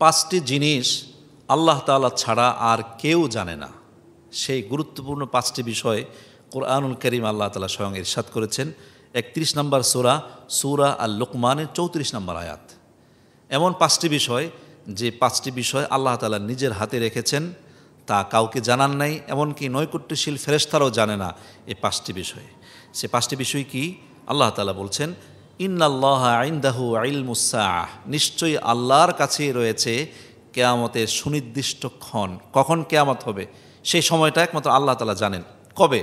পাঁচটি জিনিস আল্লাহ তাআলা ছাড়া আর কেউ জানে না। সেই গুরুত্বপূর্ণ পাঁচটি বিষয় কোরআনুল কারীম আল্লাহ তাআলা স্বয়ং ইরশাদ করেছেন ৩১ নম্বর সূরা আল লুকমানের ৩৪ নম্বর আয়াত। এমন পাঁচটি বিষয়, যে পাঁচটি বিষয় আল্লাহ তাআলা নিজের হাতে রেখেছেন, তা কাউকে জানান নাই, এমনকি নৈকট্যশীল ফেরেশতারাও জানে না এই পাঁচটি বিষয়। সে পাঁচটি বিষয় কি? আল্লাহ তাআলা বলছেন, ইন্নাল্লাহা ইনদাহু ইলমুস সাআহ, নিশ্চয়ই আল্লাহর কাছেই রয়েছে কিয়ামতের সুনির্দিষ্ট ক্ষণ। কখন কিয়ামত হবে সেই সময়টা একমাত্র আল্লাহ তাআলা জানেন। কবে,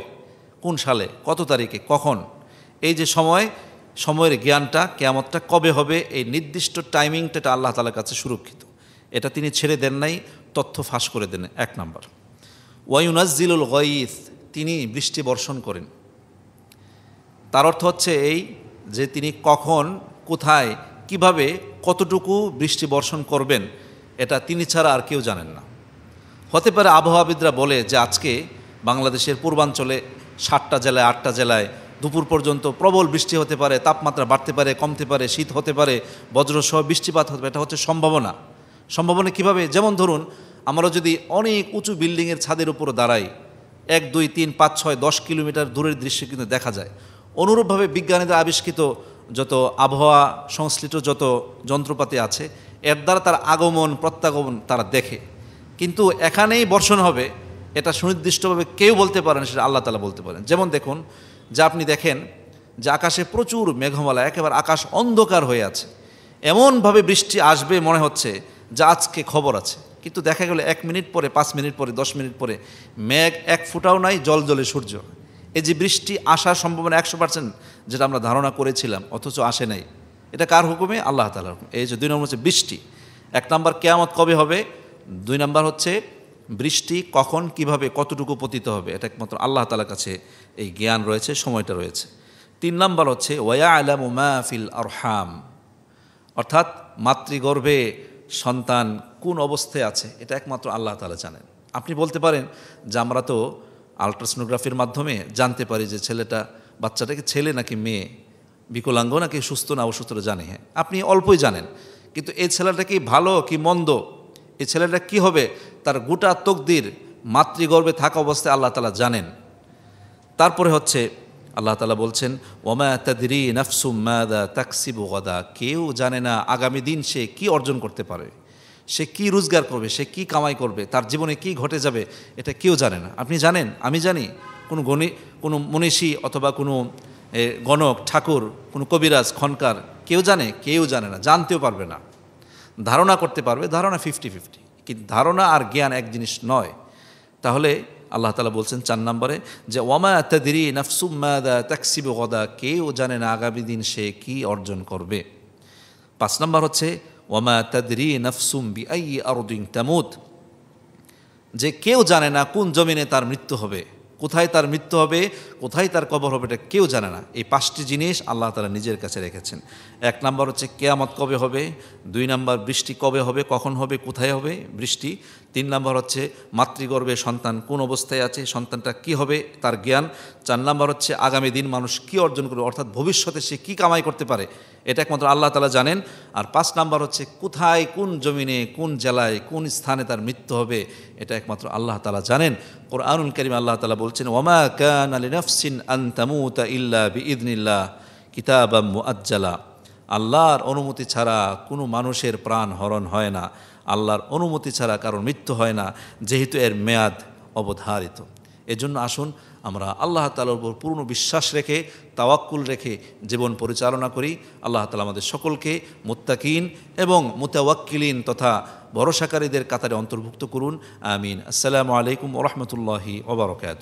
কোন সালে, কত তারিখে, কখন, এই যে সময়ের জ্ঞানটা, কিয়ামতটা কবে হবে, এই নির্দিষ্ট টাইমিংটা আল্লাহ তাআলার কাছে সুরক্ষিত। এটা তিনি ছেড়ে দেন নাই, তথ্য ফাঁস করে দেন। এক নম্বর, ওয়ায়ুনাজ্জিলুল গায়থ, তিনি বৃষ্টি বর্ষণ করেন। তার অর্থ হচ্ছে এই যে তিনি কখন, কোথায়, কিভাবে, কতটুকু বৃষ্টি বর্ষণ করবেন, এটা তিনি ছাড়া আর কেউ জানেন না। হতে পারে আবহাওয়াবিদরা বলে যে আজকে বাংলাদেশের পূর্বাঞ্চলে 7টা জেলায় 8টা জেলায় দুপুর পর্যন্ত প্রবল বৃষ্টি হতে পারে, তাপমাত্রা বাড়তে পারে, কমতে পারে, শীত হতে পারে, বজ্রসহ বৃষ্টিপাত হতে পারে। এটা হচ্ছে সম্ভাবনা। সম্ভাবনা কিভাবে? যেমন ধরুন, আমরা যদি অনেক উঁচু বিল্ডিংয়ের ছাদের উপর দাঁড়াই, 1, 2, 3, 5, 6, 10 কিলোমিটার দূরের দৃশ্য কিন্তু দেখা যায়। অনুরূপভাবে বিজ্ঞানীদের আবিষ্কৃত যত আবহাওয়া সংশ্লিষ্ট যত যন্ত্রপাতি আছে, এর দ্বারা তার আগমন প্রত্যাগমন তারা দেখে। কিন্তু এখানেই বর্ষণ হবে এটা সুনির্দিষ্টভাবে কেউ বলতে পারেন, সেটা আল্লাহ তাআলা বলতে পারেন। যেমন দেখুন, যে আপনি দেখেন যে আকাশে প্রচুর মেঘমালা, একেবারে আকাশ অন্ধকার হয়ে আছে, এমনভাবে বৃষ্টি আসবে মনে হচ্ছে যে আজকে খবর আছে, কিন্তু দেখা গেল 1 মিনিট পরে, 5 মিনিট পরে, 10 মিনিট পরে মেঘ এক ফোঁটাও নাই, জল সূর্য। এই যে বৃষ্টি আসার সম্ভাবনা 100% যেটা আমরা ধারণা করেছিলাম, অথচ আসে নাই। এটা কার হুকুমে? আল্লাহ তাআলার হুকুমে। এই যে 2 নম্বর হচ্ছে বৃষ্টি। 1 নম্বর কিয়ামত কবে হবে, 2 নম্বর হচ্ছে বৃষ্টি কখন, কিভাবে, কতটুকু পতিত হবে, এটা একমাত্র আল্লাহ তাআলার কাছে এই জ্ঞান রয়েছে, সময়টা রয়েছে। 3 নম্বর হচ্ছে ওয়ায়ালামু মা ফিল আরহাম, অর্থাৎ মাতৃগর্ভে সন্তান কোন অবস্থায় আছে এটা একমাত্র আল্লাহ তাআলা জানেন। আপনি বলতে পারেন যে আমরা তো আলট্রাসোনোগ্রাফির মাধ্যমে জানতে পারি যে বাচ্চাটা কি ছেলে নাকি মেয়ে, বিকলাঙ্গ নাকি সুস্থ না অসুস্থটা জানি। হ্যাঁ, আপনি অল্পই জানেন, কিন্তু এই ছেলেটা কি ভালো কি মন্দ, এই ছেলেটা কি হবে, তার গোটা তকদির মাতৃগর্ভে থাকা অবস্থায় আল্লাহ তাআলা জানেন। তারপরে হচ্ছে আল্লাহ তাআলা বলছেন, ওমা তাদরি নাফসুম মাযা তাকসিবু গাদা, কেউ জানে না আগামী দিন সে কি অর্জন করতে পারে, সে কি রোজগার করবে, সে কি কামাই করবে, তার জীবনে কি ঘটে যাবে, এটা কেউ জানে না। আপনি জানেন, আমি জানি, কোনো মনীষী অথবা কোনো গণক, ঠাকুর, কোনো কবিরাজ, খনকার কেউ জানে? কেউ জানে না, জানতেও পারবে না। ধারণা করতে পারবে, ধারণা 50-50, কিন্তু ধারণা আর জ্ঞান এক জিনিস নয়। তাহলে আল্লাহ তাআলা বলছেন 4 নম্বরে যে ওয়ামা তাদরি নাফসুম মাযা তাকসিবু গাদা, কেউ জানে না আগামী দিন সে কি অর্জন করবে। 5 নম্বর হচ্ছে ওয়ামা তাদরি নাফসুম বিআইয়ি আরদিন তামুত, যে কেউ জানে না কোন জমিনে তার মৃত্যু হবে, কোথায় তার মৃত্যু হবে, কোথায় তার কবর হবে, এটা কেউ জানে না। এই 5টি জিনিস আল্লাহ তাআলা নিজের কাছে রেখেছেন। 1 নম্বর হচ্ছে কিয়ামত কবে হবে, 2 নম্বর বৃষ্টি কবে হবে, কখন হবে, কোথায় হবে বৃষ্টি, 3 নম্বর হচ্ছে মাতৃগর্ভে সন্তান কোন অবস্থায় আছে, সন্তানটা কি হবে তার জ্ঞান, 4 নম্বর হচ্ছে আগামী দিন মানুষ কি অর্জন করবে, অর্থাৎ ভবিষ্যতে সে কি কামাই করতে পারে, এটা একমাত্র আল্লাহ তাআলা জানেন। আর 5 নম্বর হচ্ছে কোথায়, কোন জমিনে, কোন জেলায়, কোন স্থানে তার মৃত্যু হবে, এটা একমাত্র আল্লাহ তাআলা জানেন। কোরআনুল কারীম আল্লাহ তাআলা বলছেন, ওয়ামা কানা লিনাফসিন আন তামুতা ইল্লা বিইذনিল্লাহ কিতাবাম মুআজ্জালা, আল্লাহর অনুমতি ছাড়া কোনো মানুষের প্রাণ হরণ হয় না, আল্লাহর অনুমতি ছাড়া কারোর মৃত্যু হয় না, যেহেতু এর মেয়াদ অবধারিত। এজন্য আসুন আমরা আল্লাহ তাআলার উপর পূর্ণ বিশ্বাস রেখে, তাওয়াক্কুল রেখে জীবন পরিচালনা করি। আল্লাহ তাআলা আমাদের সকলকে মুত্তাকিন এবং মুতাওয়াক্কিলিন তথা ভরসাকারীদের কাতারে অন্তর্ভুক্ত করুন। আমিন। আসসালামু আলাইকুম ওয়া রাহমাতুল্লাহি ওয়া বারাকাতুহু।